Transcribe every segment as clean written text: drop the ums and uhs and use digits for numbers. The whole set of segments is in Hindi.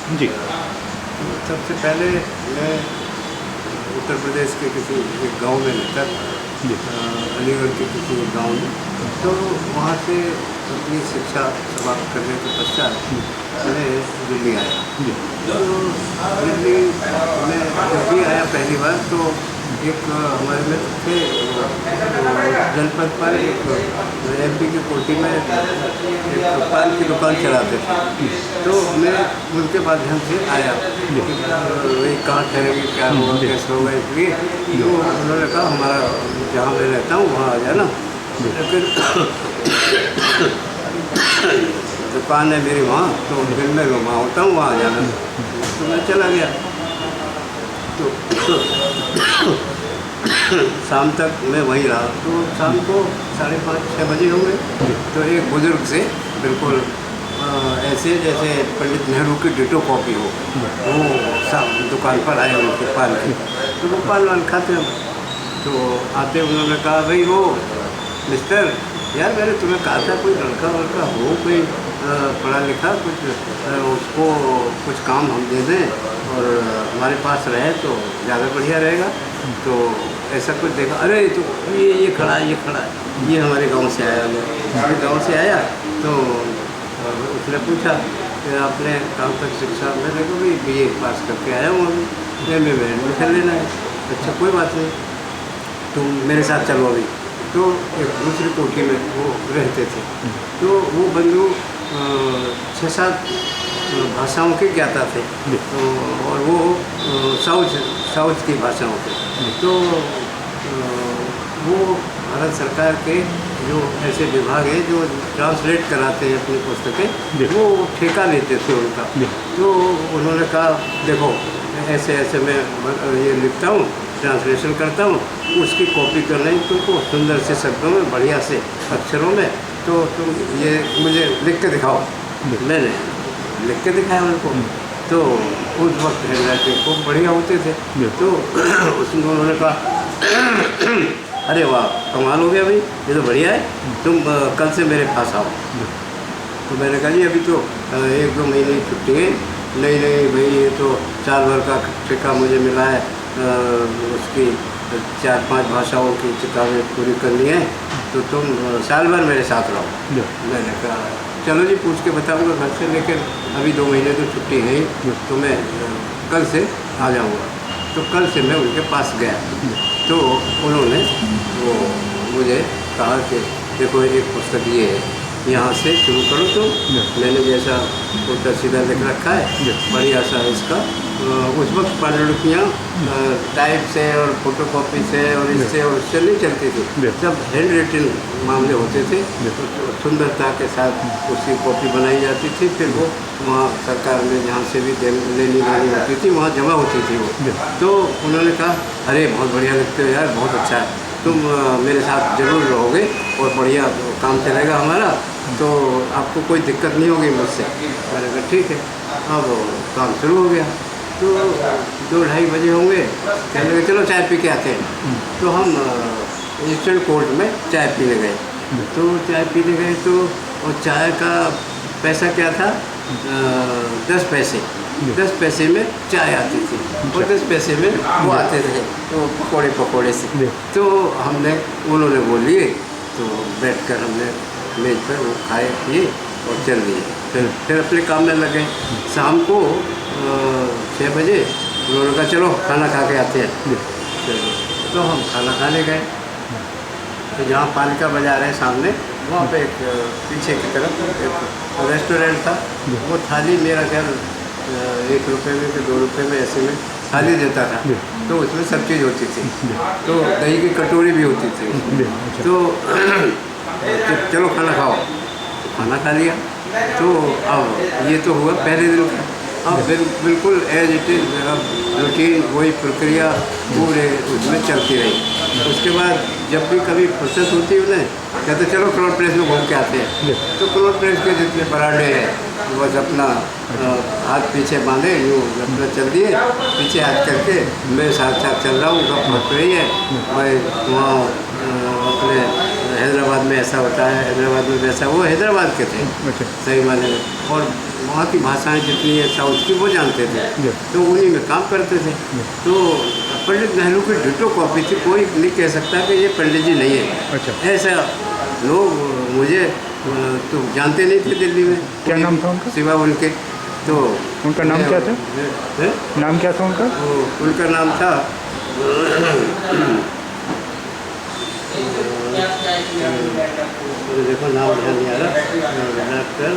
जी। तो सबसे पहले मैं उत्तर प्रदेश के किसी एक गांव में रहता था, जी। अलीगढ़ के किसी एक गांव में। तो वहाँ से अपनी शिक्षा समाप्त करने के पश्चात मैं दिल्ली आया। जी। तो दिल्ली में जब भी आया पहली बार, तो एक हमारे मित्र थे, जनपद पर एक एमपी की कोठी में एक पान की दुकान चलाते थे। तो मैं उनके माध्यम से आया कि वही कहाँ ठहरेंगे, क्या होगा, कैसे होगा, इसलिए तो उन्होंने कहा हमारा जहाँ मैं रहता हूँ वहाँ आ जाना, लेकिन दुकान है मेरी वहाँ, तो दिन में मैं वहाँ होता हूँ, वहाँ आ जाना। तो मैं चला गया। तो शाम तक मैं वहीं रहा। तो शाम को 5:30-6 बजे हो गए। तो एक बुज़ुर्ग से बिल्कुल ऐसे जैसे पंडित नेहरू की डिटो कॉपी हो, वो दुकान पर आए उनके पान की। तो वो पान वान खाते हैं। तो आते उन्होंने कहा, भाई वो मिस्टर, यार मैंने तुम्हें कहा था कोई लड़का वड़का हो, कोई पढ़ा लिखा, कुछ उसको कुछ काम हम दे दें और हमारे पास रहे तो ज़्यादा बढ़िया रहेगा। तो ऐसा कुछ देखा, अरे तो ये खड़ा है, ये खड़ा है, ये हमारे गांव से आया है। हमारे गांव से आया। तो उसने पूछा कि आपने कहाँ तक शिक्षा, मैंने कहा भाई BA पास करके आया हूँ, अभी MA में एडमिशन लेना है। अच्छा कोई बात नहीं, तुम मेरे साथ चलो अभी। तो एक दूसरी कोठी में वो रहते थे। तो वो बंधु 6-7 भाषाओं के ज्ञाता थे। तो और वो साउथ की भाषाओं के। तो वो भारत सरकार के जो ऐसे विभाग है जो ट्रांसलेट कराते हैं अपनी पुस्तकें, वो ठेका लेते थे उनका। तो उन्होंने कहा, देखो ऐसे ऐसे मैं ये लिखता हूँ, ट्रांसलेशन करता हूँ, उसकी कॉपी करना है तुमको सुंदर से शब्दों में, बढ़िया से अक्षरों में, तो तुम ये मुझे लिख के दिखाओ। मैंने लिख के दिखाया उनको। तो उस वक्त हैंडराइटिंग खूब बढ़िया होते थे। तो उसमें उन्होंने कहा, अरे वाह कमाल हो गया भाई, ये तो बढ़िया है, तुम कल से मेरे पास आओ। तो मैंने कहा जी अभी तो 1-2 महीने की छुट्टी है। नहीं भाई, ये तो साल भर का ठेका मुझे मिला है, उसकी 4-5 भाषाओं की किताबें पूरी करनी है, तो तुम साल भर मेरे साथ रहो। मैंने कहा चलो जी, पूछ के बताऊंगा घर से, लेकिन अभी 2 महीने तो छुट्टी है ही, तो मैं कल से आ जाऊंगा। तो कल से मैं उनके पास गया। तो उन्होंने वो मुझे कहा कि देखो एक पुस्तक ये है, यहाँ से शुरू करो। तो मैंने जैसा उल्टा सीधा लिख रखा है, बढ़िया सा इसका। उस वक्त पांडुलिपियाँ टाइप से और फोटोकॉपी से और इससे और उससे नहीं चलती थी। जब हैंड रिटन मामले होते थे तो सुंदरता के साथ उसकी कॉपी बनाई जाती थी, फिर वो वहाँ सरकार में जहाँ से भी लेनी होती थी वहाँ जमा होती थी वो। तो उन्होंने कहा, अरे बहुत बढ़िया लिखते हो यार, बहुत अच्छा है, तुम मेरे साथ ज़रूर रहोगे और बढ़िया काम चलेगा हमारा, तो आपको कोई दिक्कत नहीं होगी मुझसे। मैंने कहा ठीक है। अब काम शुरू हो गया। तो 2-2:30 बजे होंगे, कहने लगे चलो चाय पी के आते हैं। तो हम ईस्टर्न कोर्ट में चाय पीने गए। तो चाय पीने गए तो और चाय का पैसा क्या था, 10 पैसे। 10 पैसे में चाय आती थी और 10 पैसे में वो आते थे तो पकौड़े से। तो हमने उन्होंने वो लिए, तो बैठकर हमने मेज पर वो खाए पिए और चल दिए। फिर अपने काम में लगे। शाम को 6 बजे उन्होंने कहा चलो खाना खा के आते हैं। चलो, तो हम खाना खाने गए। तो जहाँ पालिका बाजार है सामने, वहाँ पे एक पीछे की तरफ एक रेस्टोरेंट था। वो थाली मेरा ख्याल 1 रुपये में कि 2 रुपये में ऐसे में थाली देता था। तो उसमें सब चीज़ होती थी। तो दही की कटोरी भी होती थी। तो चलो खाना खाओ। तो खाना खा लिया। तो अब ये तो हुआ पहले दिन का। अब बिल्कुल एज इट इज़ अब रूटीन वही प्रक्रिया पूरे उसमें चलती रही। उसके बाद जब भी कभी फुर्सत होती है उन्हें कहते चलो क्लोथ प्रेस में घूम के आते हैं। तो क्लोथ प्रेस के जितने बराडे हैं बस अपना हाथ पीछे बांधे, यूँ अपना चल दिए, पीछे हाथ करके मैं साथ साथ चल रहा हूँ, गप रही है। मैं वहाँ अपने हैदराबाद में ऐसा होता है, हैदराबाद में वैसा। वो हैदराबाद के थे सही माने में, और वहाँ की भाषाएं जितनी है साउथ की वो जानते थे, तो उन्हीं में काम करते थे। तो पंडित नेहरू की डिटो कॉपी थी, कोई नहीं कह सकता कि ये पंडित जी नहीं है। ऐसा लोग मुझे तो जानते नहीं थे दिल्ली में। क्या नाम था उनका? सिवा उनके। तो उनका नाम क्या था? नाम क्या था उनका? उनका नाम था देखो नाम ध्यान नहीं आ रहा, डॉक्टर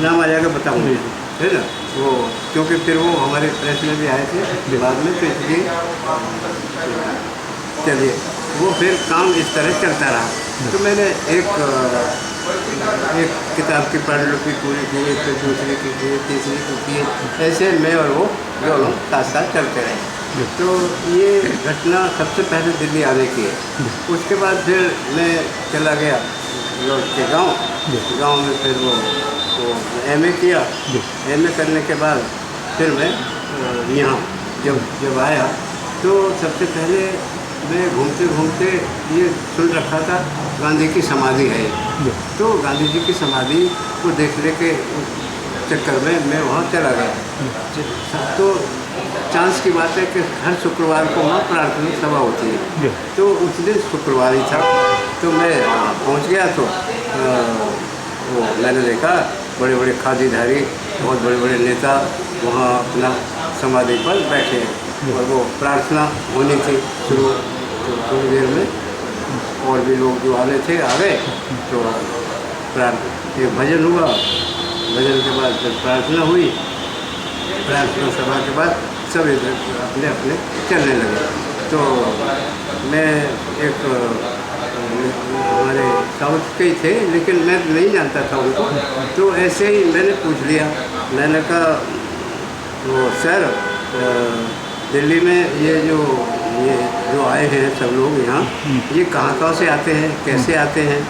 नाम आ जाएगा बताऊँगी, है ना। वो क्योंकि फिर वो हमारे प्रेस में भी आए थे बाद में, तो इसलिए चलिए वो फिर काम इस तरह चलता रहा। तो मैंने एक किताब की पांडुलिपि पूरी की, फिर दूसरी की, तीसरी की, ऐसे मैं और वो दोनों साथ साथ चलते रहे। तो ये घटना सबसे पहले दिल्ली आने की है। उसके बाद फिर मैं चला गया लौट के गाँव में, फिर वो MA किया। MA करने के बाद फिर मैं यहाँ जब आया तो सबसे पहले मैं घूमते घूमते ये सुन रखा था गांधी की समाधि है, तो गांधी जी की समाधि को देखने के चक्कर में मैं वहाँ चला गया। तो चांस की बात है कि हर शुक्रवार को वहाँ प्रार्थना सभा होती है, तो उस दिन शुक्रवार ही था। तो मैं पहुँच गया तो वो मैंने देखा बड़े बड़े खादीधारी, बहुत बड़े बड़े नेता वहाँ अपना समाधि पर बैठे हैं, और वो प्रार्थना होनी थी शुरू। तो थोड़ी देर में और भी लोग जो आने थे आ गए, तो एक भजन हुआ, भजन के बाद फिर प्रार्थना हुई। प्रार्थना सभा के बाद सब इधर अपने अपने चलने लगे। तो मैं एक हमारे साउथ के ही थे, लेकिन मैं नहीं जानता था उनको, तो ऐसे ही मैंने पूछ लिया। मैंने कहा वो सर दिल्ली में ये जो आए हैं सब लोग यहाँ, ये कहाँ से आते हैं, कैसे आते हैं,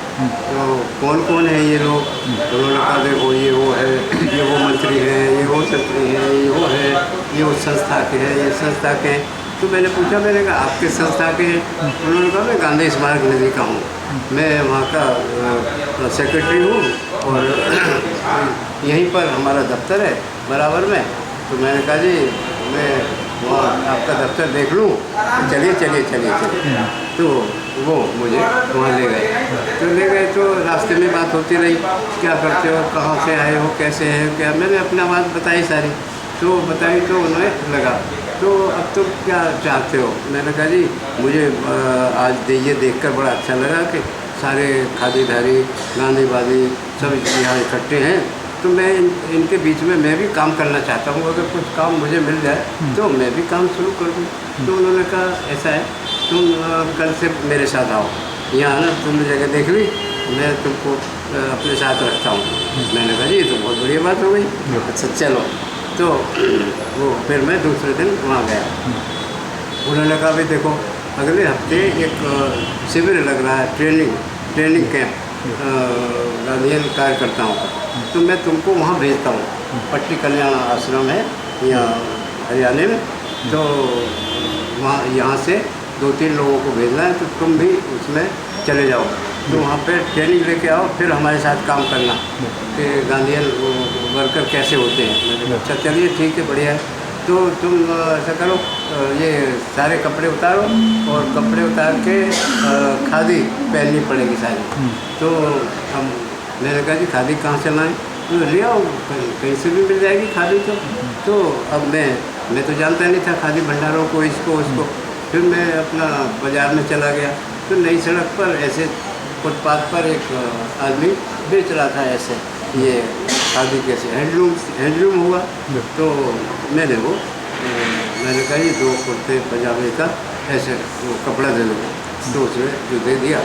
तो कौन कौन है ये लोग? उन्होंने कहा देखो ये वो है, ये वो मंत्री हैं, ये वो मंत्री हैं, ये वो है, ये उस संस्था के हैं, ये संस्था के हैं। तो मैंने पूछा, मैंने कहा आपके संस्था के हैं? उन्होंने कहा मैं गांधी स्मारक निधि का हूँ, मैं वहाँ का सेक्रेटरी हूँ, और यहीं पर हमारा दफ्तर है बराबर में। तो मैंने कहा जी मैं वहाँ आपका दफ्तर देख लूँ? चलिए चलिए चलिए चलिए। तो वो मुझे वहाँ ले गए। तो रास्ते में बात होती रही, क्या करते हो, कहाँ से आए हो, कैसे है क्या। मैंने अपना बात बताई सारी, तो बताई तो उन्हें लगा तो अब तो क्या चाहते हो। मैंने कहा जी मुझे आज ये देखकर बड़ा अच्छा लगा कि सारे खादीधारी गांधीवादी सब यहाँ इकट्ठे हैं, तो मैं इनके बीच में मैं भी काम करना चाहता हूँ। अगर कुछ काम मुझे मिल जाए तो मैं भी काम शुरू कर दूँ। तो उन्होंने कहा ऐसा है तुम कल से मेरे साथ आओ, यहाँ ना तुमने जगह देख ली, मैं तुमको अपने साथ रखता हूँ। मैंने कहा जी ये तो बहुत बढ़िया बात हो गई, अच्छा चलो। तो वो फिर मैं दूसरे दिन वहाँ गया। उन्होंने कहा भाई देखो अगले हफ्ते एक शिविर लग रहा है, ट्रेनिंग कैंप गांधीयन कार्यकर्ताओं का, तो मैं तुमको वहाँ भेजता हूँ। पट्टी कल्याण आश्रम है यहाँ हरियाणा में, तो वहाँ यहाँ से 2-3 लोगों को भेजना है, तो तुम भी उसमें चले जाओ। तो वहाँ पे ट्रेनिंग लेके आओ, फिर हमारे साथ काम करना कि गांधीयन वर्कर कैसे होते हैं। मैंने अच्छा चलिए ठीक है बढ़िया है। तो तुम ऐसा करो ये सारे कपड़े उतारो, और कपड़े उतार के खादी पहननी पड़ेगी सारी। तो हम मैंने कहा जी खादी कहाँ से लाएँ? तो ले आओ, कहीं से भी मिल जाएगी खादी। तो अब मैं तो जानता नहीं था खादी भंडारों को, इसको उसको। फिर मैं अपना बाज़ार में चला गया, तो नई सड़क पर ऐसे फुटपाथ पर एक आदमी बेच रहा था ऐसे ये खादी कैसे हैंडलूम हुआ। तो मैंने कहा ये 2 कुर्ते पजामे का ऐसे वो कपड़ा दे दो। तो उसने जो दे दिया,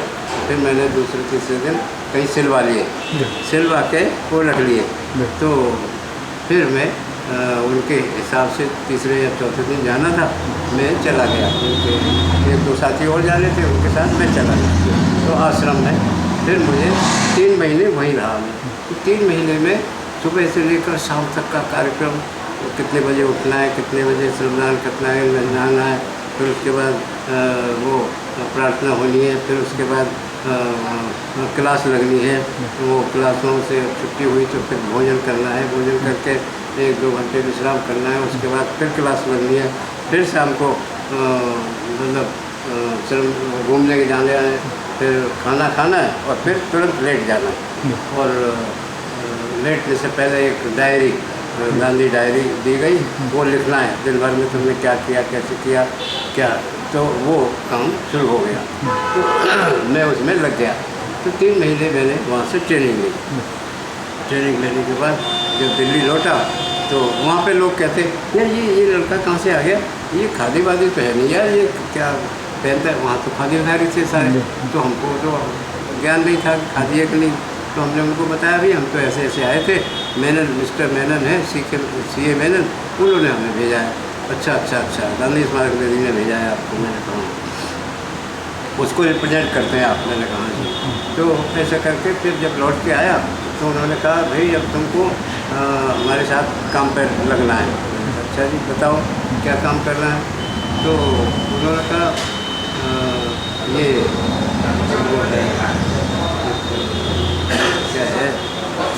फिर मैंने दूसरे तीसरे दिन कहीं सिलवा के वो रख लिए। तो फिर मैं उनके हिसाब से तीसरे या चौथे दिन जाना था, मैं चला गया। उनके 1-2 साथी और जाने थे, उनके साथ मैं चला गया तो आश्रम में। फिर मुझे 3 महीने वहीं रहा मैं। तो 3 महीने में सुबह से लेकर शाम तक का कार्यक्रम, कितने बजे उठना है, कितने बजे श्रमदान करना है, नहाना है, फिर उसके बाद वो प्रार्थना होनी है, फिर उसके बाद क्लास लगनी है। वो क्लासों से छुट्टी हुई तो फिर भोजन करना है, भोजन करके 1-2 घंटे विश्राम करना है, उसके बाद फिर क्लास लगनी है, फिर शाम को मतलब घूमने के जाने है, फिर खाना खाना है और फिर तुरंत लेट जाना है। और लेटने से पहले एक डायरी, गांधी डायरी दी गई, वो लिखना है दिन भर में तुमने क्या किया, कैसे किया, क्या, तो वो काम शुरू हो गया। तो मैं उसमें लग गया। तो 3 महीने मैंने वहाँ से ट्रेनिंग ली। ट्रेनिंग लेने के बाद जब दिल्ली लौटा तो वहाँ पे लोग कहते यार ये लड़का कहाँ से आ गया, ये खादी वादी तो है नहीं यार, ये क्या पहनता है। वहाँ तो खादी उधारी थे सारे, तो हमको तो ज्ञान नहीं था खादी है कि नहीं। तो हमने उनको बताया भी हम तो ऐसे ऐसे आए थे, मेनन, मिस्टर मेनन है, CA मेनन, उन्होंने हमें भेजा है। अच्छा, गांधी स्मारक निधि ने भेजा है आपको। मैंने कहा उसको रिप्रेजेंट करते हैं आप। मैंने कहा जी। तो ऐसा करके फिर जब लौट के आया तो उन्होंने कहा भाई अब तुमको हमारे साथ काम पर लगना है। अच्छा जी बताओ क्या काम करना है। तो उन्होंने कहा ये वो है क्या है,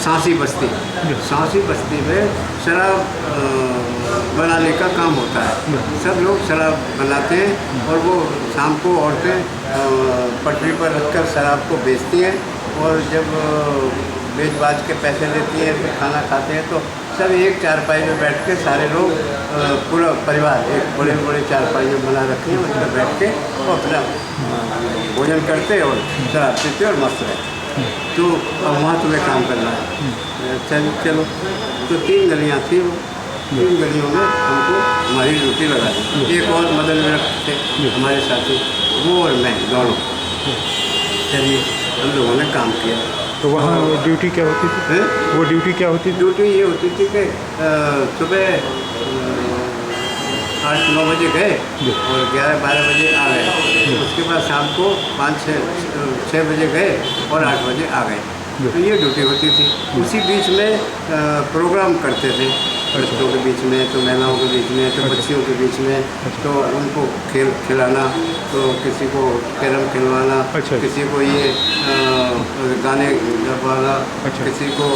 सांसी बस्ती में शराब बनाने का काम होता है। सब लोग शराब बनाते हैं और वो शाम को औरतें पटरी पर रखकर शराब को बेचती हैं, और जब बेच बाज के पैसे लेती हैं फिर खाना खाते हैं। तो सब एक चारपाई में बैठ के सारे लोग पूरा परिवार एक बड़े बड़े चारपाई में बना रखे हैं, उस पर बैठ के वो अपना भोजन करते और शराब पीते और मस्त रहते। तो अब वहाँ तुम्हें काम करना है। चलो। तो 3 गलियाँ थी, वो 3 गलियों में हमको हमारी ड्यूटी लगा दी। एक और मदन विरक थे हमारे साथी, वो और मैं दोनों। चलिए हम लोगों ने काम किया। तो वहाँ ड्यूटी क्या होती थी? वो ड्यूटी क्या होती थी? ड्यूटी ये होती थी कि सुबह 8-9 बजे गए और 11-12 बजे आ गए। उसके बाद शाम को 5-6 बजे गए और 8 बजे आ गए। तो ये ड्यूटी होती थी। उसी बीच में प्रोग्राम करते थे, बच्चों के बीच में, तो महिलाओं के बीच में, तो बच्चियों के बीच में, तो उनको खेल खिलाना, तो किसी को कैरम खिलवाना, किसी को ये गाने गवाना, किसी को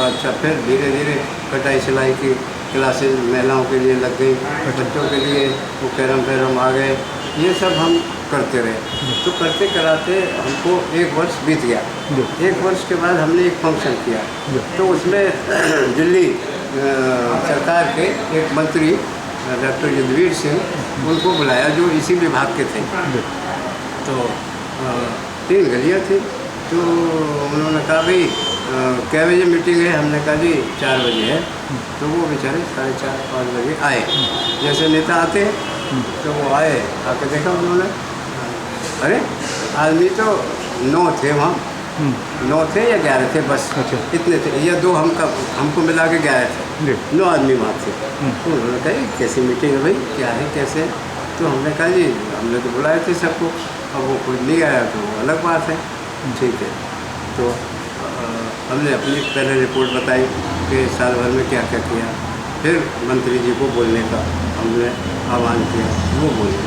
अच्छा। फिर धीरे धीरे कटाई सिलाई की क्लासेस महिलाओं के लिए लग गई, बच्चों के लिए वो कैरम आ गए। ये सब हम करते रहे। तो करते कराते हमको 1 वर्ष बीत गया। 1 वर्ष के बाद हमने एक फंक्शन किया, तो उसमें दिल्ली सरकार के एक मंत्री डॉक्टर युद्धवीर सिंह उनको बुलाया, जो इसी विभाग के थे। तो 3 गलियाँ थी। तो उन्होंने कहा भाई क्या बजे मीटिंग है। हमने कहा जी 4 बजे है। तो वो बेचारे 4:30-5 बजे आए, जैसे नेता आते हैं। तो वो आए, आके देखा उन्होंने, अरे आदमी तो 9 थे वहाँ, 9 थे या 11 थे बस। इतने थे, या 2 हमको मिला के 11 थे, 9 आदमी वहाँ थे। तो उन्होंने कहा कैसी मीटिंग है भाई, क्या है कैसे। तो हमने कहा जी हमने तो बुलाए थे सबको, अब वो खुद नहीं आया तो वो अलग बात है। ठीक है। तो हमने अपनी पहले रिपोर्ट बताई कि साल भर में क्या क्या किया। फिर मंत्री जी को बोलने का हमने आह्वान किया, वो बोले।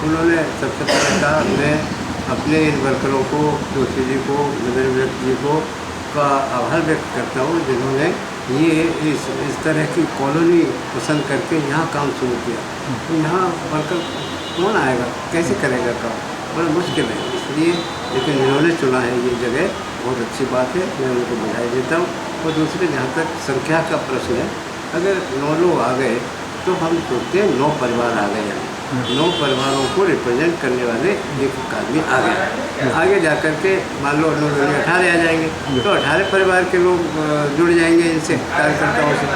उन्होंने सबसे पहले कहा मैं अपने इन वर्करों को, जोशी जी को, मदन विरक जी को का आभार व्यक्त करता हूँ, जिन्होंने ये इस तरह की कॉलोनी पसंद करके यहाँ काम शुरू किया। तो यहाँ वर्कर कौन आएगा, कैसे करेगा काम, बड़ा मुश्किल है। इसलिए लेकिन इन्होंने चुना है ये जगह, बहुत अच्छी बात है, मैं उनको बधाई देता हूँ। और दूसरे जहाँ तक संख्या का प्रश्न है, अगर 9 लोग आ गए तो हम सोचते हैं 9 परिवार आ गए हैं। 9 परिवारों को रिप्रेजेंट करने वाले एक आदमी आ गए। आगे जा कर के मान लो 9 लोग 18 आ जाएंगे, तो 18 परिवार के लोग जुड़ जाएंगे इनसे, कार्यकर्ताओं से।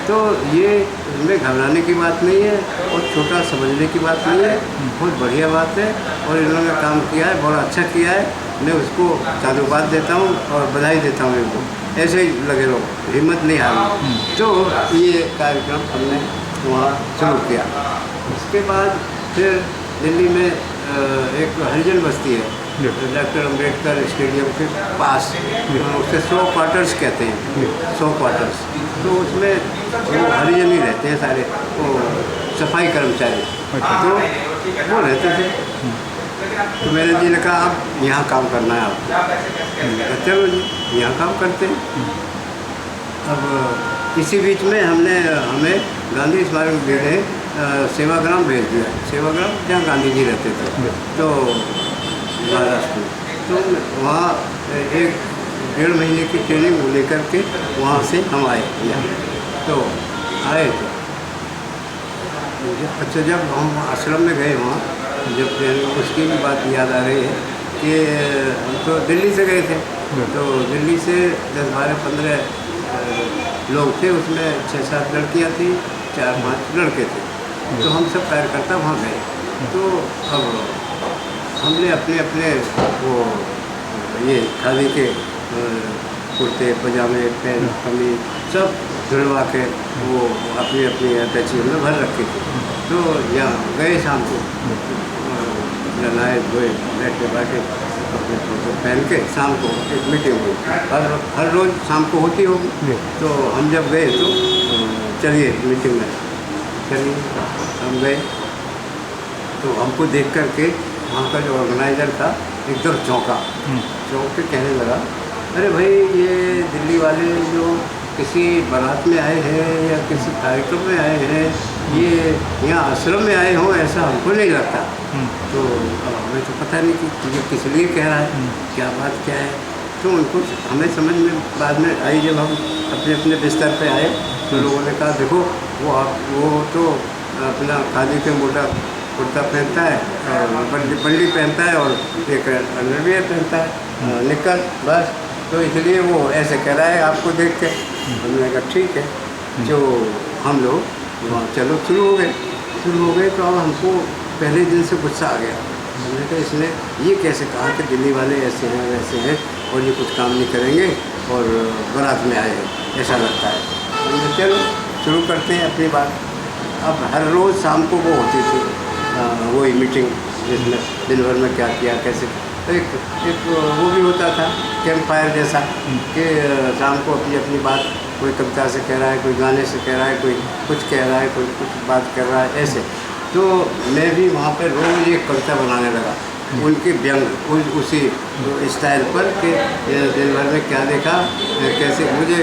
तो ये इसमें घबराने की बात नहीं है और छोटा समझने की बात नहीं है, बहुत बढ़िया बात है। और इन्होंने काम किया है, बहुत अच्छा किया है, मैं उसको साधुवाद देता हूँ और बधाई देता हूँ इनको। ऐसे ही लगे रहो, हिम्मत नहीं हारनी। तो ये कार्यक्रम हमने वहाँ शुरू किया। उसके बाद फिर दिल्ली में एक हरिजन बस्ती है डॉक्टर अम्बेडकर स्टेडियम के पास, उससे 100 क्वार्टर्स कहते हैं, 100 क्वार्टर्स। तो उसमें वो हरिजन ही रहते हैं सारे, वो सफाई कर्मचारी। तो वो रहते थे। तो मेरे जी ने कहा अब यहाँ काम करना है आपको। मैंने कहा चलो जी यहाँ काम करते हैं। अब इसी बीच में हमें गांधी स्मारक ने सेवाग्राम भेज दिया। सेवाग्राम जहाँ गांधी जी रहते थे, तो महाराष्ट्र में। तो वहाँ 1-1.5 महीने की ट्रेनिंग लेकर के वहाँ से हम आए यहाँ। तो आए तो अच्छा, जब हम आश्रम में गए वहाँ, जब ट्रेनिंग, उसकी भी बात याद आ रही है कि हम तो दिल्ली से गए थे। तो दिल्ली से 10-12-15 लोग थे, उसमें 6-7 लड़कियाँ थी, 4-5 लड़के थे। तो हम सब कार्यकर्ता वहाँ गए। तो अब हमने अपने अपने वो ये खादी के कुर्ते पजामे पैंट कमीज सब धुलवा के वो अपनी अपनी अटैची में भर रखे थे। तो यहाँ गए शाम को, नहाए धोए बैठे अपने फोटो पहन के शाम को एक मीटिंग हुई। हर रोज़ शाम को होती होगी। तो हम जब गए तो चलिए मीटिंग में चलिए, हम गए। तो हमको देख कर के वहाँ का जो ऑर्गेनाइज़र था एकदम चौंका, चौंक के कहने लगा, अरे भाई ये दिल्ली वाले जो किसी बारात में आए हैं या किसी कार्यक्रम में आए हैं, ये यहाँ आश्रम में आए हों ऐसा हमको नहीं लगता। तो अब हमें तो पता नहीं कि ये किस लिए कह रहा है, क्या बात क्या है। तो उनको हमें समझ में बाद में आई, जब हम अपने अपने बिस्तर पे आए तो लोगों ने कहा देखो वो तो अपना खादी के मोटा कुर्ता पहनता है और बल्ली पहनता है और एक अंडरवियर पहनता है, निक्कर, बस। तो इसलिए वो ऐसे कह रहा है आपको देख के। हमने कहा ठीक है। जो हम लोग वहाँ चलो शुरू हो गए। तो अब हमको पहले दिन से गुस्सा आ गया। हमने कहा इसने ये कैसे कहा कि दिल्ली वाले ऐसे हैं वैसे हैं और ये कुछ काम नहीं करेंगे और बारात में आए हैं, ऐसा लगता है। हमने चलो शुरू करते हैं अपनी बात। अब हर रोज़ शाम को वो होती थी वही मीटिंग, जिसमें दिन भर में क्या किया कैसे। तो एक वो भी होता था कैंप फायर जैसा कि शाम को अपनी अपनी बात, कोई कविता से कह रहा है, कोई गाने से कह रहा है, कोई कुछ कह रहा है, कोई कुछ बात कर रहा है, ऐसे। तो मैं भी वहाँ पर रोज़ एक कविता बनाने लगा उनके व्यंग उसी स्टाइल पर कि दिन भर में क्या देखा कैसे। मुझे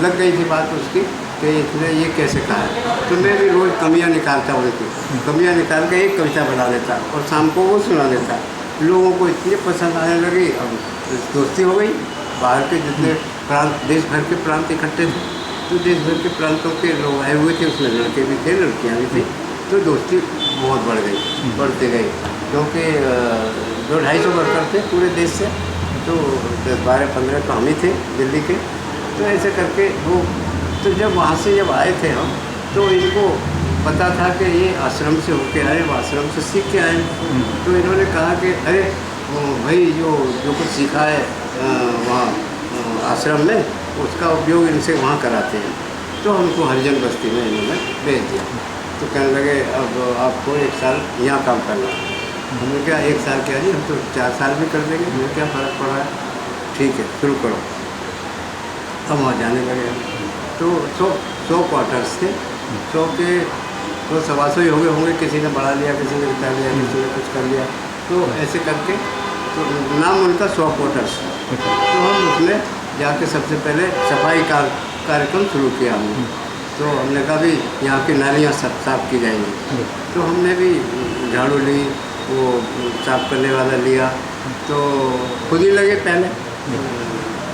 लग गई थी बात उसकी कि इसने ये कैसे कहा है। तो मैं भी रोज़ कमियाँ निकालता उनकी, कमियाँ निकाल के एक कविता बना देता और शाम को वो सुना देता। लोगों को इतनी पसंद आने लगी, अब दोस्ती हो गई। बाहर के जितने प्रांत, देश भर के प्रांत इकट्ठे थे, तो देश भर के प्रांतों के लोग आए हुए थे, उसमें लड़के भी थे लड़कियाँ भी थी। तो दोस्ती बहुत बढ़ गई, बढ़ते गई, क्योंकि 200-250 वर्कर थे पूरे देश से। तो 10-12-15 तो हम ही थे दिल्ली के। तो ऐसे करके वो, तो जब वहाँ से जब आए थे हम, तो इनको पता था कि ये आश्रम से होके आए, वो आश्रम से सीख के आए। तो इन्होंने कहा कि अरे भाई जो कुछ सीखा है वहाँ आश्रम में, उसका उपयोग इनसे वहाँ कराते हैं। तो हमको हरिजन बस्ती में इन्होंने भेज दिया। तो कहने लगे अब आपको 1 साल यहाँ काम करना है। हमने क्या 1 साल क्या जी, हम तो 4 साल भी कर देंगे, हमें क्या फ़र्क पड़ रहा है, ठीक है शुरू करो। हम वहाँ जाने लगे हम। तो 100 क्वार्टर्स थे, 100 के तो 125 ही हो गए होंगे, किसी ने बढ़ा लिया, किसी ने घटा लिया, किसी ने कुछ कर लिया। तो ऐसे करके तो नाम उनका 100 क्वार्टर्स। तो हम उसमें जाके सबसे पहले सफाई का कार्यक्रम शुरू किया हमने। तो हमने कहा भी यहाँ की नालियाँ साफ की जाएंगी। तो हमने भी झाड़ू ली, वो साफ करने वाला लिया। तो खुद ही लगे पहले,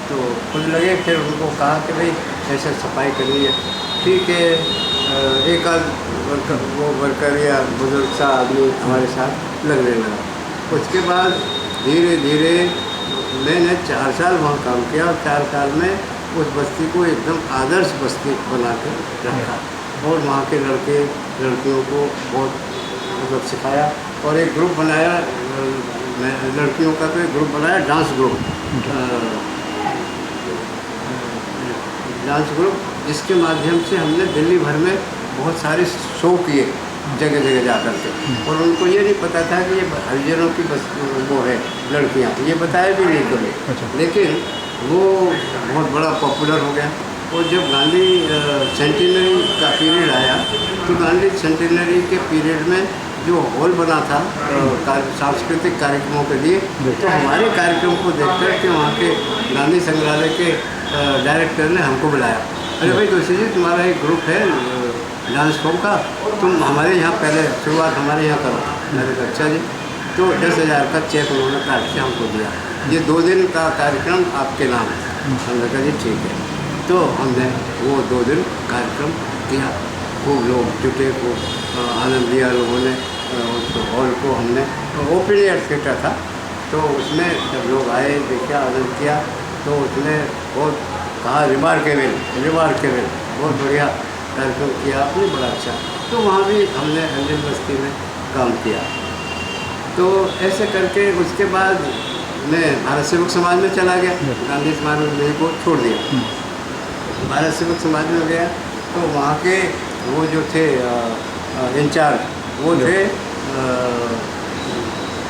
तो खुद लगे, फिर उनको कहा कि भाई ऐसे सफाई करनी है, ठीक है। एक आध वर्कर या बुजुर्ग सा आदमी हमारे साथ लगने लगा। उसके बाद धीरे धीरे मैंने 4 साल वहाँ काम किया और 4 साल में उस बस्ती को एकदम आदर्श बस्ती बना के रखा और वहाँ के लड़के लड़कियों को बहुत मतलब सिखाया। और एक ग्रुप बनाया, लड़कियों का तो एक ग्रुप बनाया, डांस ग्रुप, जिसके माध्यम से हमने दिल्ली भर में बहुत सारे शो किए जगह जगह जा कर के। और उनको ये नहीं पता था कि ये हरिजनों की बस वो है लड़कियाँ, ये बताया भी नहीं कभी। लेकिन वो बहुत बड़ा पॉपुलर हो गया। और जब गांधी सेंटिनरी का पीरियड आया, तो गांधी सेंटिनरी के पीरियड में जो हॉल बना था सांस्कृतिक कार्यक्रमों के लिए, तो हमारे कार्यक्रम को देखकर के वहाँ के गांधी संग्रहालय के डायरेक्टर ने हमको बुलाया। अरे भाई दोषी जी, तुम्हारा एक ग्रुप है डांस फॉर्म का, तुम हमारे यहाँ पहले शुरुआत हमारे यहाँ करो। मैंने कहा अच्छा जी। तो 10,000 का चेक उन्होंने काट के हमको दिया, ये 2 दिन का कार्यक्रम आपके नाम है। हमने कहा जी ठीक है। तो हमने वो 2 दिन कार्यक्रम किया, खूब लोग जुटे, खूब आनंद लिया लोगों ने। उस हॉल को हमने ओपन एयर थिएटर था, तो उसमें जब लोग आए, देखा, आनंद किया, तो उसने बहुत कहा रिमार्केबल, बहुत बढ़िया कार्यक्रम किया आपने, बड़ा अच्छा। तो वहाँ भी हमने अंजन बस्ती में काम किया। तो ऐसे करके उसके बाद मैं भारत सेवक समाज में चला गया, गांधी स्मारक मेरे को छोड़ दिया। भारत सेवक समाज में गया तो वहाँ के वो जो थे इंचार्ज, वो थे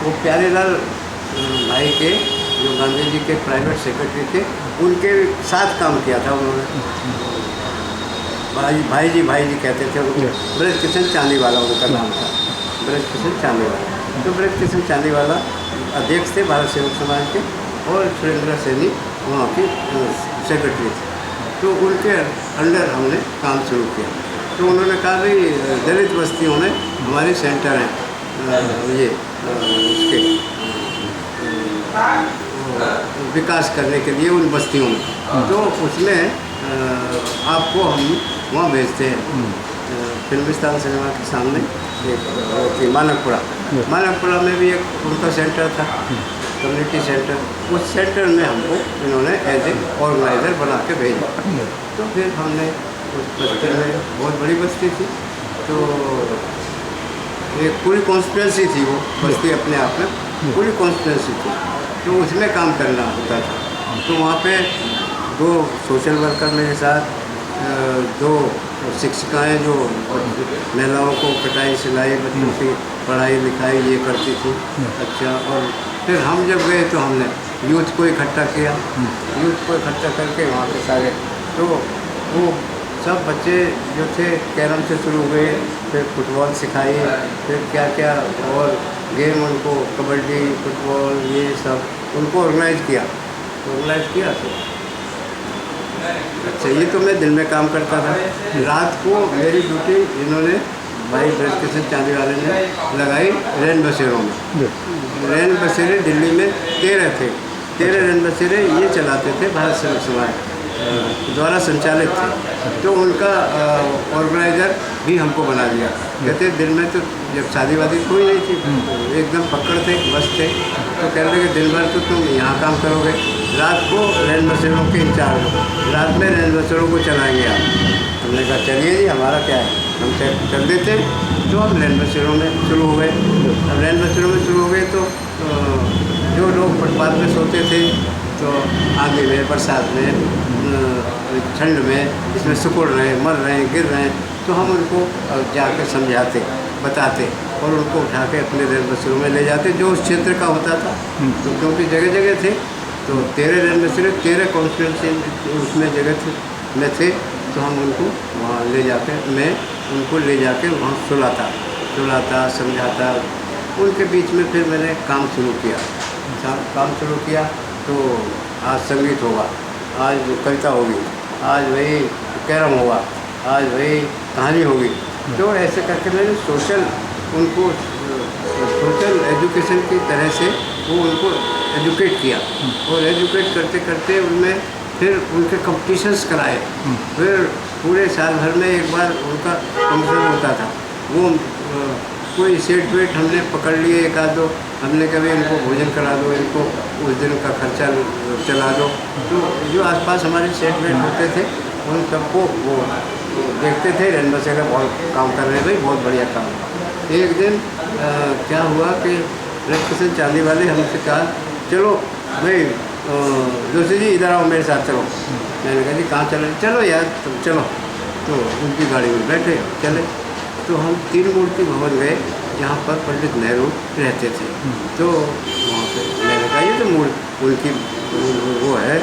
वो प्यारेलाल भाई के, जो गांधी जी के प्राइवेट सेक्रेटरी थे, उनके साथ काम किया था उन्होंने। भाई जी कहते थे उनको। ब्रज किशन चांदीवाला उनका नाम था, ब्रज किशन चांदीवाला। तो ब्रज किशन चांदीवाला अध्यक्ष थे भारत सेवक समाज के, और सुरेंद्र सैनी वहाँ की सेक्रेटरी थे। तो उनके अंडर हमने काम शुरू किया। तो उन्होंने कहा भाई दलित बस्तियों में हमारे सेंटर हैं, ये उसके विकास करने के लिए उन बस्तियों में, तो उसमें आपको हम वहाँ भेजते हैं। फिल्मिस्तान सिनेमा के सामने एक मानकपुरा में भी एक उनका सेंटर था, कम्युनिटी सेंटर। उस सेंटर में हमको इन्होंने एज ए ऑर्गेनाइज़र बना के भेजा। तो फिर हमने उस बस्ती में, बहुत बड़ी बस्ती थी, तो एक पूरी कॉन्स्टिट्यूंसी थी वो बस्ती, अपने आप में पूरी कॉन्स्टिट्यूंसी थी। तो उसमें काम करना होता था। तो वहाँ पे 2 सोशल वर्कर मेरे साथ, 2 शिक्षिकाएँ जो महिलाओं को कटाई सिलाई, बच्चों की पढ़ाई लिखाई ये करती थी। अच्छा, और फिर हम जब गए तो हमने यूथ को इकट्ठा किया। यूथ को इकट्ठा करके वहाँ पे सारे, तो वो सब बच्चे जो थे कैरम से शुरू हुए, फिर फुटबॉल सिखाई, फिर क्या क्या और गेम उनको, कबड्डी, फुटबॉल, ये सब उनको ऑर्गेनाइज़ किया। तो अच्छा, ये तो मैं दिन में काम करता था। रात को मेरी ड्यूटी इन्होंने भाई ब्रज किशन चांदीवाला ने लगाई रैन बसेरों में। रैन बसेरे दिल्ली में 13 थे। 13 रैन बसेरे ये चलाते थे, भारत सेवक समाज द्वारा संचालित थे। तो उनका ऑर्गेनाइज़र भी हमको बना दिया। कहते दिन में तो जब शादी वादी कोई नहीं थी, एकदम पकड़ थे, बस थे, तो कह रहे कि दिन भर तो तुम यहाँ काम करोगे, रात को रैन बसेरों के इंचार्ज हो, रात में रैन बसेरों को चलाएंगे आप। हमने कहा चलिए जी, हमारा क्या है, हम चल देते। तो हम रैन बसेरों में शुरू हो गए। अब रैन बसेरों में शुरू हो गए तो जो लोग फुटपाथ में सोते थे, तो आंधी में, बरसात में, ठंड में, इसमें सिकुड़ रहे, मर रहे, गिर रहे हैं, तो हम उनको जाकर समझाते, बताते, और उनको उठा के अपने रैन बसेरों में ले जाते, जो उस क्षेत्र का होता था। तो क्योंकि जगह जगह थे, तो 13 रैन बसेरे 13 कॉन्स्टिट्यूंसी उसमें जगह में थे, तो हम उनको वहाँ ले जाके, मैं उनको ले जाके वहाँ सुलाता, समझाता। उनके बीच में फिर मैंने काम शुरू किया। तो आज संगीत होगा, आज कविता होगी, आज वही कैरम होगा, आज वही कहानी होगी। तो ऐसे करके मैंने सोशल एजुकेशन की तरह से वो उनको एजुकेट किया, और एजुकेट करते करते उनमें फिर उनके कॉम्पिटिशन्स कराए। फिर पूरे साल भर में एक बार उनका कॉम्पिटिशन होता था। वो कोई सेट वेट हमने पकड़ लिए, एक आध दो, हमने कभी इनको भोजन करा दो, इनको उस दिन का खर्चा चला दो। तो जो आसपास हमारे सेट वेट होते थे, उन सबको वो देखते थे, रैन बसेरा बहुत काम कर रहे हैं भाई, बहुत बढ़िया काम। एक दिन क्या हुआ कि ब्रज किशन चांदीवाले हमसे कहा चलो भाई जोशी जी इधर आओ, मेरे साथ चलो। मैंने कहा जी कहाँ चले? चलो यार तुम चलो। तो उनकी गाड़ी में बैठे चले। तो हम 3 मूर्ति भवन गए, जहाँ पर पंडित नेहरू रहते थे। तो वहाँ पे मैंने कहा ये तो उनकी वो है।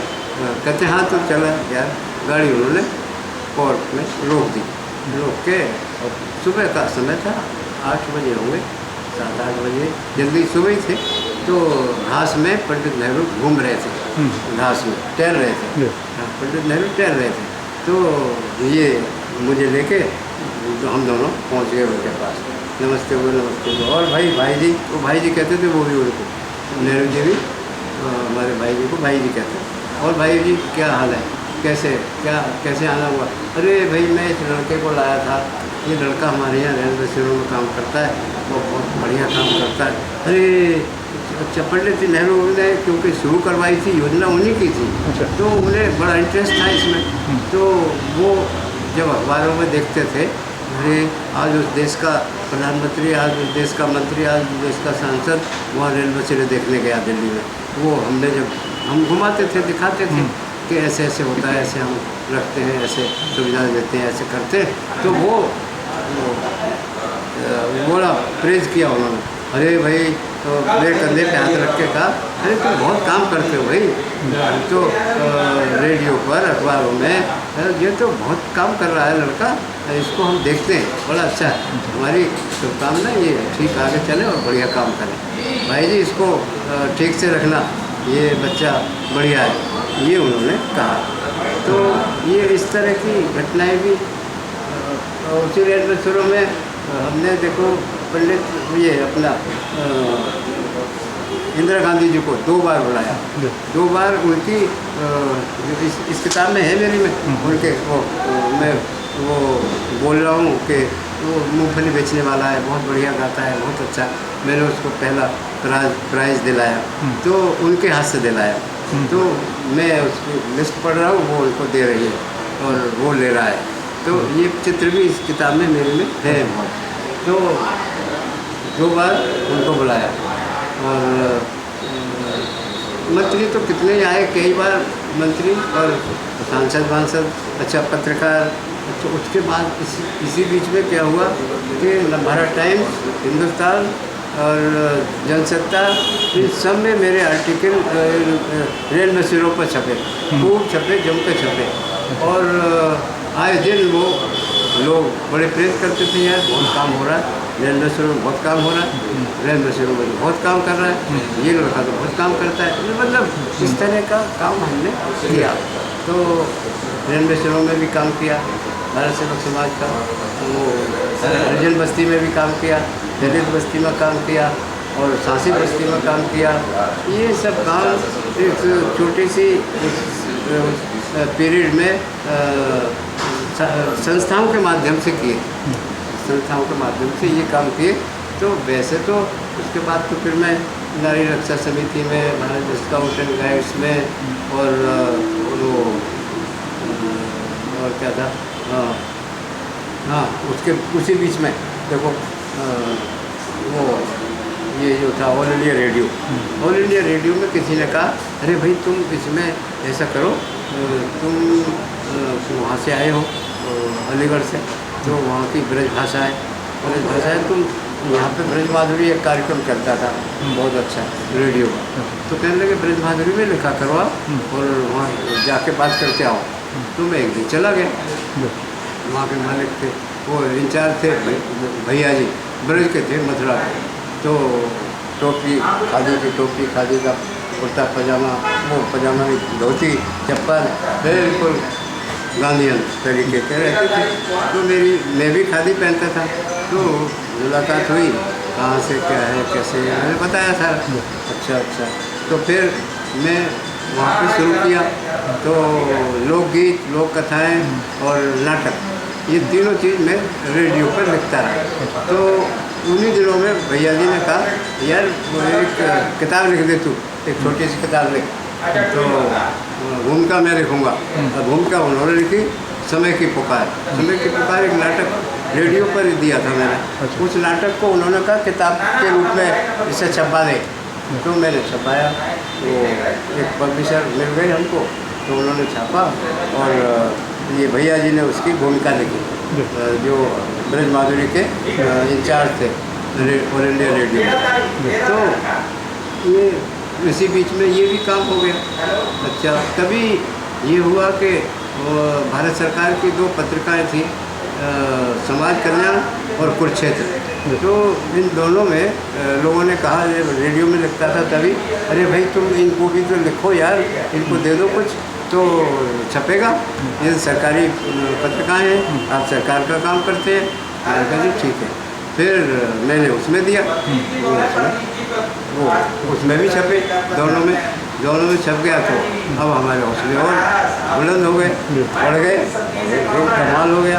कहते हाँ तो चला यार। गाड़ी उन्होंने कोर्ट में रोक दी। रोक के, और सुबह का समय था, 8 बजे होंगे, 7-8 बजे जल्दी सुबह ही थे, तो घास में पंडित नेहरू घूम रहे थे, घास में टहल रहे थे। हाँ, पंडित नेहरू टहल रहे थे, तो ये मुझे लेके तो हम दोनों पहुंच गए उनके पास। नमस्ते हुए, नमस्ते हुए। और भाई जी, वो भाई जी कहते थे, वो भी उनको, नेहरू जी भी हमारे भाई जी को भाई जी कहते हैं। और भाई जी क्या हाल है, कैसे आना हुआ? अरे भाई मैं इस लड़के को लाया था, ये लड़का हमारे यहाँ रेलवे स्टेशन में काम करता है, वो बहुत बढ़िया काम करता है। अरे अच्छा, पंडित नेहरू ने क्योंकि शुरू करवाई थी योजना, उन्हीं की थी, तो उन्हें बड़ा इंटरेस्ट था इसमें। तो वो जब अखबारों में देखते थे, अरे आज उस देश का प्रधानमंत्री, आज उस देश का मंत्री, आज उस देश का सांसद वहाँ रेलवे स्टेशन देखने गया दिल्ली में। वो हमने जब हम घुमाते थे, दिखाते थे कि ऐसे ऐसे होता है, ऐसे हम रखते हैं, ऐसे सुविधा देते हैं, ऐसे करते हैं, तो वो बड़ा प्रेज किया उन्होंने। अरे भाई, तो मेरे कंधे पे हाथ रख के कहा, अरे तुम बहुत काम करते हो भाई, तो रेडियो पर, अखबारों में, ये तो बहुत काम कर रहा है लड़का, इसको हम देखते हैं, बड़ा अच्छा है, हमारी शुभकामना, ये ठीक आगे चले और बढ़िया काम करें। भाई जी इसको ठीक से रखना, ये बच्चा बढ़िया है, ये उन्होंने कहा। तो ये इस तरह की घटनाएं भी उसी रेलवे शुरू में हमने देखो, पंडित ये अपना इंदिरा गांधी जी को 2 बार बुलाया, 2 बार उनकी इस किताब में है मेरी में, उनके मैं वो बोल रहा हूँ कि वो मूंगफली बेचने वाला है, बहुत बढ़िया गाता है, बहुत अच्छा। मैंने उसको पहला प्राइज़ दिलाया, तो उनके हाथ से दिलाया। तो मैं उसकी लिस्ट पढ़ रहा हूँ, वो उनको दे रही है और वो ले रहा है। तो ये चित्र भी इस किताब में मेरे में है बहुत। तो 2 बार उनको बुलाया, और मंत्री तो कितने ही आए, कई बार मंत्री और सांसद, अच्छा पत्रकार। तो उसके बाद इसी बीच में क्या हुआ कि भारत टाइम्स, हिंदुस्तान और जनसत्ता, इन सब में मेरे आर्टिकल रेलवे सिरों पर छपे, खूब छपे, जम के छपे। और आए दिन वो लोग बड़े प्रेस करते थे, यार बहुत काम हो रहा है, रेलवे स्टेशन में बहुत काम हो रहा है, रेलवे स्टेशन में बहुत काम कर रहा है, ये लड़का तो बहुत काम करता है। मतलब इस तरह का काम हमने किया। तो रेलवे स्टेशन में भी काम किया, भारत सेवक समाज का, वो हरिजन बस्ती में भी काम किया, दलित बस्ती में काम किया, और सांसी बस्ती में काम किया। ये सब काम एक छोटी सी पीरियड में संस्थाओं के माध्यम से किए, संस्थाओं के माध्यम से ये काम किए। तो वैसे तो उसके बाद तो फिर मैं नारी रक्षा समिति में, भारत स्काउट एंड गाइड्स में, और वो और क्या था, हाँ उसके उसी बीच में देखो वो ये जो था all India radio, all India radio में किसी ने कहा, अरे भाई तुम इसमें ऐसा करो, तुम वहाँ से आए हो अलीगढ़ से, तो वहाँ की ब्रज भाषा है, तुम यहाँ पे ब्रज माधुरी एक कार्यक्रम करता था बहुत अच्छा रेडियो का, तो कहने लगे ब्रज माधुरी में लिखा करवा और वहाँ जाके बात करके आओ। तो मैं एक दिन चला गया, वहाँ के मालिक थे, वो इंचार्ज थे भैया जी, ब्रज के थे, मथुरा के। तो टोपी, खादी की टोपी, खादी का कुर्ता पजामा, वो पजामा की धोती, चप्पल, बिल्कुल गांधीयन तरीके के रहते थे। तो मैं भी खादी पहनता था। तो मुलाकात हुई, कहाँ से क्या है कैसे है, मैंने बताया था। अच्छा। तो फिर मैं वहाँ पे शुरू किया। तो लोकगीत, लोक कथाएँ और नाटक, ये तीनों चीज़ मैं रेडियो पर लिखता रहा। तो उन्हीं दिनों में भैया जी ने कहा, यार एक किताब लिख दे तू, एक छोटी सी किताब लिख। तो भूमिका मैं लिखूँगा। भूमिका उन्होंने लिखी, समय की पुकार एक नाटक रेडियो पर ही दिया था मैंने। उस नाटक को उन्होंने कहा किताब के रूप में इसे छपा दे। तो मैंने छपाया, तो एक पब्लिशर मिल गए हमको, तो उन्होंने छापा, और ये भैया जी ने उसकी भूमिका लिखी, जो ब्रज माधुरी के इंचार्ज थे ऑल इंडिया रेडियो। तो ये इसी बीच में ये भी काम हो गया। अच्छा, तभी ये हुआ कि भारत सरकार की 2 पत्रिकाएं थी, समाज कल्याण और कुरुक्षेत्र। तो इन दोनों में लोगों ने कहा, ये रेडियो में लिखता था तभी, अरे भाई तुम इनको भी तो लिखो यार, इनको दे दो कुछ तो छपेगा, ये सरकारी पत्रिकाएँ हैं, आप सरकार का काम करते हैं। मैंने कहा जी ठीक है। फिर मैंने उसमें दिया, वो उसमें भी छपे, दोनों में छप गया। तो अब हमारे हौसले और बुलंद हो गए, बढ़ गए, एक कमाल हो गया।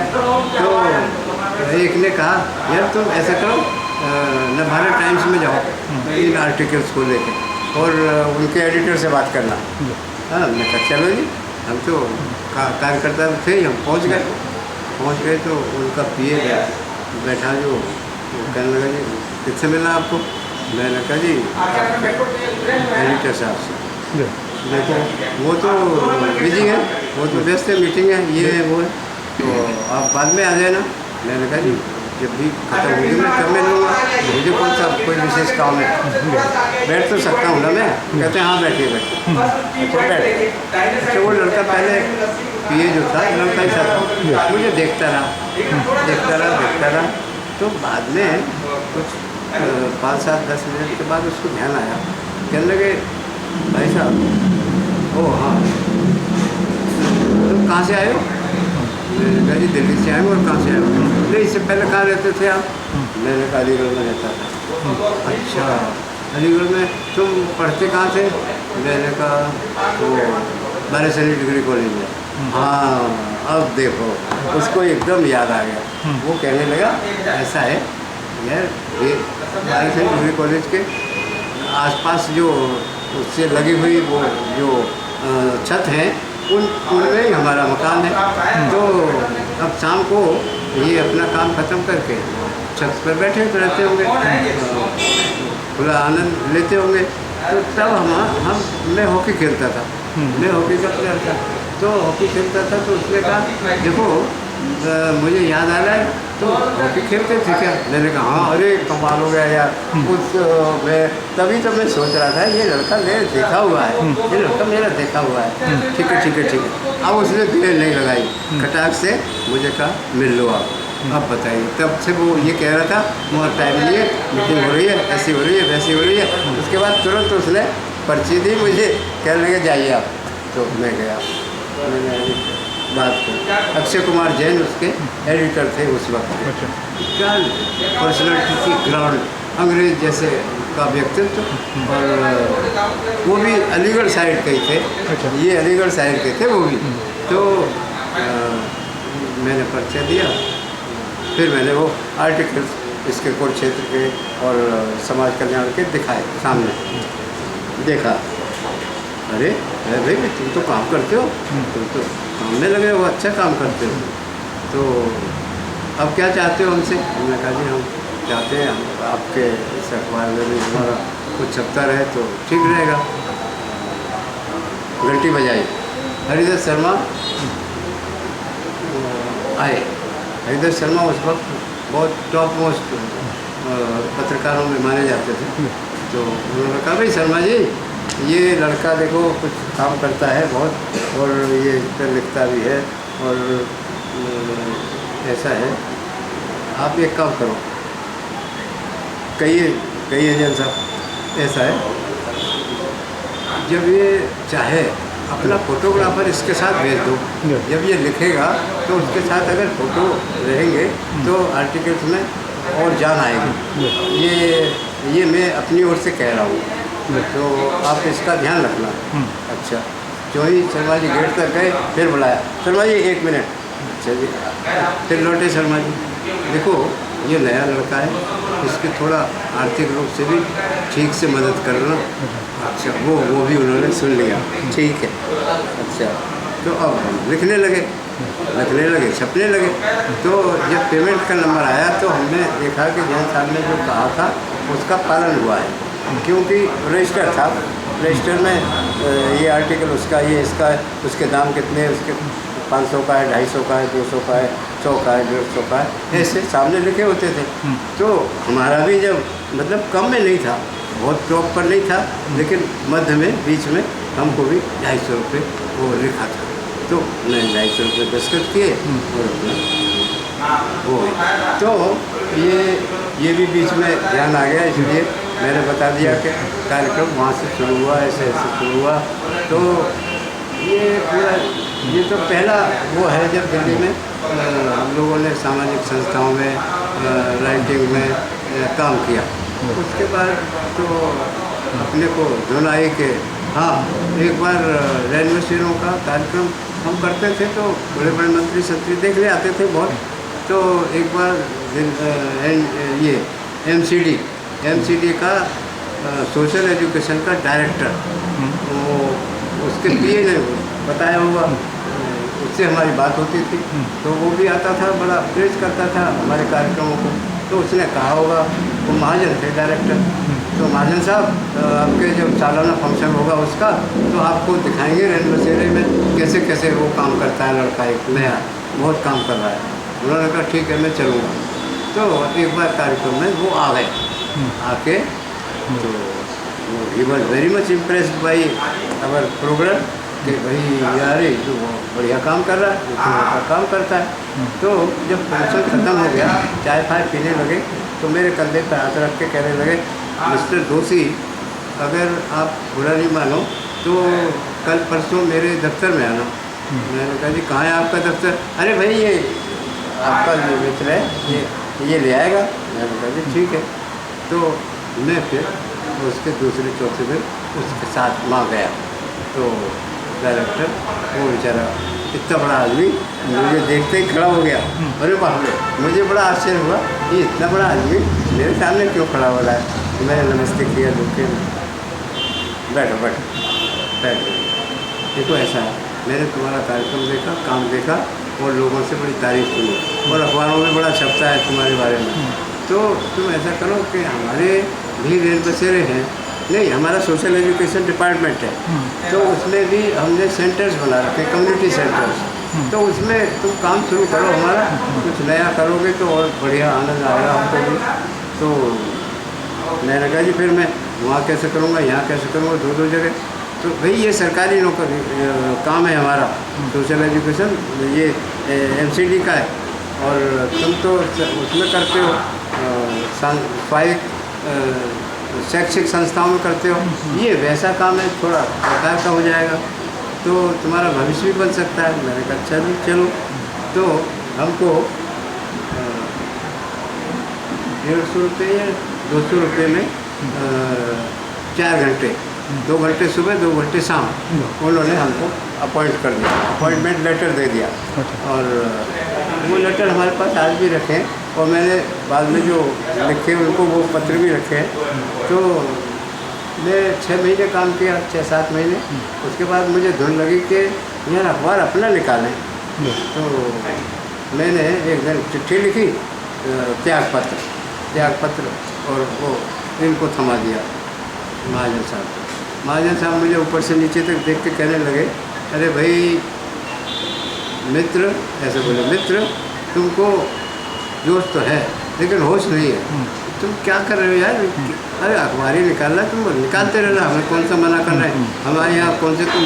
तो एक ने कहा यार तुम ऐसा करो, नवभारत टाइम्स में जाओ इन आर्टिकल्स को लेके और उनके एडिटर से बात करना। हाँ, मैं कहा चलो जी, हम तो कार्यकर्ता थे, हम पहुंच गए। तो उनका पीए बैठा जो कहने लगा जी किससे मिलना आपको। मैंने कहा जी एडिटर साहब से। देखो वो तो बिजी है, वो तो व्यस्त है, मीटिंग है, ये है वो है, तो आप बाद में आ जाए ना। मैंने कहा जी जब भी खत्म होगी मैं तब मैं लूँगा, मुझे कौन सा कोई विशेष काम है, बैठ तो सकता हूँ ना मैं। कहते हैं हाँ बैठिए। तो बैठ। अच्छा वो लड़का पहले पीए जो था लड़का ही था, मुझे देखता रहा। तो बाद में कुछ 5, 7, 10 मिनट के बाद उसको ध्यान आया, कहने लगे भाई साहब, ओ हाँ तुम कहाँ से आए हो। मैंने कहा जी दिल्ली से आए हो। और कहाँ से आए हो। नहीं इससे पहले कहाँ रहते थे आप। मैंने कहा अलीगढ़ में रहता था। अच्छा अलीगढ़ में तुम पढ़ते कहाँ थे। मैंने कहा वो बारिशली डिग्री कॉलेज में। हाँ अब देखो उसको एकदम याद आ गया। वो कहने लगा ऐसा है यार, ये बारिशली डिग्री कॉलेज के आसपास जो उससे लगी हुई वो जो छत हैं उनमें ही हमारा मकान है। तो अब शाम को ये अपना काम ख़त्म करके छत पर बैठे रहते होंगे, खुला आनंद लेते होंगे। तो तब मैं हॉकी खेलता था, मैं हॉकी का प्लेयर था। तो हॉकी खेलता था तो उसने कहा देखो मुझे याद आ रहा है तो हॉकी खेलते थे क्या। मैंने कहा हाँ, अरे कमाल हो गया यार। मैं तभी तो मैं सोच रहा था ये लड़का मेरा देखा हुआ है, ये लड़का मेरा देखा हुआ है। ठीक है। अब उसने देर नहीं लगाई, खटाक से मुझे कहा मिल लो आप। अब बताइए, तब से वो ये कह रहा था बहुत टाइम लिए, मीटिंग हो रही है, ऐसी हो रही है, वैसी हो रही है। उसके बाद तुरंत उसने पर्ची दी मुझे, कहने लगे जाइए आप। तो मैं गया, मैंने बात की। अक्षय कुमार जैन उसके एडिटर थे उस वक्त। क्या पर्सनैलिटी की ग्रांड, अंग्रेज जैसे का व्यक्तित्व। और वो भी अलीगढ़ साइड के ही थे, ये अलीगढ़ साइड के थे वो भी। तो मैंने परिचय दिया, फिर मैंने वो आर्टिकल्स इसके कुरुक्षेत्र के और समाज कल्याण के दिखाए सामने। देखा अरे भाई तुम तो काम करते हो, तुम तो काम में लगे हो, अच्छा काम करते हो। तो अब क्या चाहते हो हमसे। हमने कहा जी हम चाहते हैं आपके इस अखबार में भी हमारा कुछ छपता रहे तो ठीक रहेगा। घंटी बजाई, हरिदास शर्मा आए। हरिदास शर्मा उस वक्त बहुत टॉप मोस्ट पत्रकारों में माने जाते थे। तो उन्होंने कहा भाई शर्मा जी ये लड़का देखो कुछ काम करता है बहुत, और ये इस पर लिखता भी है, और ऐसा है आप एक काम करो, कहिए जन साहब ऐसा है, जब ये चाहे अपना फोटोग्राफर इसके साथ भेज दो, जब ये लिखेगा तो उसके साथ अगर फ़ोटो रहेंगे तो आर्टिकल्स में और जान आएगी। ये मैं अपनी ओर से कह रहा हूँ, तो आप इसका ध्यान रखना। अच्छा जो ही शर्मा जी गेट तक गए, फिर बुलाया शर्मा जी 1 मिनट। अच्छा जी, फिर लौटे शर्मा जी, देखो ये नया लड़का है, इसके थोड़ा आर्थिक रूप से भी ठीक से मदद करना। अच्छा वो भी उन्होंने सुन लिया, ठीक है। अच्छा तो अब हम लिखने लगे, छपने लगे। तो जब पेमेंट का नंबर आया तो हमने देखा कि जैन साहब ने जो कहा था उसका पालन हुआ है, क्योंकि रजिस्टर था, रजिस्टर में ये आर्टिकल उसका, ये इसका, उसके दाम कितने, उसके 500 का है, 250 का है, 200 का है, 100 का है, 150 का है, ऐसे सामने लिखे होते थे। तो हमारा भी जब मतलब कम में नहीं था, बहुत टॉप पर नहीं था, लेकिन मध्य में, बीच में हमको भी 250 रुपये वो लिखा था। तो मैंने 250 रुपये दस्तखत किए और अपना वो। तो ये ये भी बीच में ध्यान आ गया, इसलिए मैंने बता दिया कि कार्यक्रम वहाँ से शुरू हुआ, ऐसे ऐसे शुरू हुआ। तो ये पूरा, ये तो पहला वो है जब दिल्ली में हम लोगों ने सामाजिक संस्थाओं में राइटिंग में काम किया। उसके बाद तो अपने को धुन आई कि हाँ, एक बार रेलवे स्टेशनों का कार्यक्रम हम करते थे तो बड़े बड़े मंत्री संतरी देखने आते थे बहुत। तो एक बार ये एमसीडी का सोशल एजुकेशन का डायरेक्टर, वो उसके पीए ने बताया होगा, उससे हमारी बात होती थी, तो वो भी आता था, बड़ा प्रेज करता था हमारे कार्यक्रमों को। तो उसने कहा होगा, वो महाजन थे डायरेक्टर, तो महाजन साहब आपके जब सालाना फंक्शन होगा उसका, तो आपको दिखाएंगे रेलवे बसेरे में कैसे कैसे वो काम करता है लड़का, एक नया बहुत काम कर रहा है। उन्होंने कहा ठीक है, मैं चलूँगा। तो एक बार कार्यक्रम में वो आ गए, आके तो ही was very much impressed by our programme कि भाई यार ये तो बढ़िया काम कर रहा है, इतना काम करता है। तो जब फंक्शन ख़त्म हो गया, चाय फाय पीने लगे, तो मेरे कंधे पर हाथ रख के कहने लगे, मिस्टर दोषी, अगर आप बुरा नहीं मानो तो कल परसों मेरे दफ्तर में आना। मैंने कहा जी कहाँ है आपका दफ्तर? अरे भाई ये आपका जो मित्र है ये ले आएगा। मैंने कहा जी ठीक है। तो मैं फिर उसके दूसरे चौथे दिन उसके साथ वहाँ गया। तो डायरेक्टर वो बेचारा इतना बड़ा आदमी मुझे देखते ही खड़ा हो गया। अरे बाप रे, मुझे बड़ा आश्चर्य हुआ, ये इतना बड़ा आदमी मेरे सामने क्यों खड़ा हो रहा है। मैंने नमस्ते किया, रुके, बैठो बैठ। देखो ऐसा है, मैंने तुम्हारा कार्यक्रम देखा, काम देखा और लोगों से बड़ी तारीफ सुनी और अखबारों में बड़ा छपता है तुम्हारे बारे में। तो तुम ऐसा करो कि हमारे भी रेल बसेरे हैं, नहीं हमारा सोशल एजुकेशन डिपार्टमेंट है, तो उसमें भी हमने सेंटर्स बना रखे, कम्युनिटी सेंटर्स। तो उसमें तुम काम शुरू करो, हमारा कुछ नया करोगे तो और बढ़िया आनंद आएगा हमको भी। तो मैंने कहा जी फिर मैं वहाँ कैसे करूँगा, यहाँ कैसे करूँगा, दो जगह। तो भाई ये सरकारी नौकरी काम है हमारा, सोशल एजुकेशन ये एमसीडी का है, और तुम तो उसमें करते हो, शैक्षिक संस्थाओं में करते हो, ये वैसा काम है, थोड़ा प्रकार का हो जाएगा तो तुम्हारा भविष्य भी बन सकता है। मैंने कहा अच्छा जी चलो। तो हमको 150 रुपये या 200 रुपये में 4 घंटे, 2 घंटे सुबह 2 घंटे शाम, उन्होंने हमको अपॉइंट कर दिया, अपॉइंटमेंट लेटर दे दिया। और वो लेटर हमारे पास आज भी रखे हैं, और मैंने बाद में जो लिखे उनको वो पत्र भी रखे हैं। तो मैं 6 महीने काम किया, 6-7 महीने। उसके बाद मुझे धुन लगी कि यार अखबार अपना निकालें। तो मैंने एक दिन चिट्ठी लिखी, त्यागपत्र, और वो इनको थमा दिया महाजन साहब मुझे ऊपर से नीचे तक देख के कहने लगे, अरे भाई मित्र, ऐसे बोले, मित्र तुमको जोश तो है लेकिन होश नहीं है, तुम क्या कर रहे हो यार? अरे अखबार ही निकालना, तुम निकालते रहना, हमें कौन सा मना कर रहे हैं? हमारे यहाँ कौन से तुम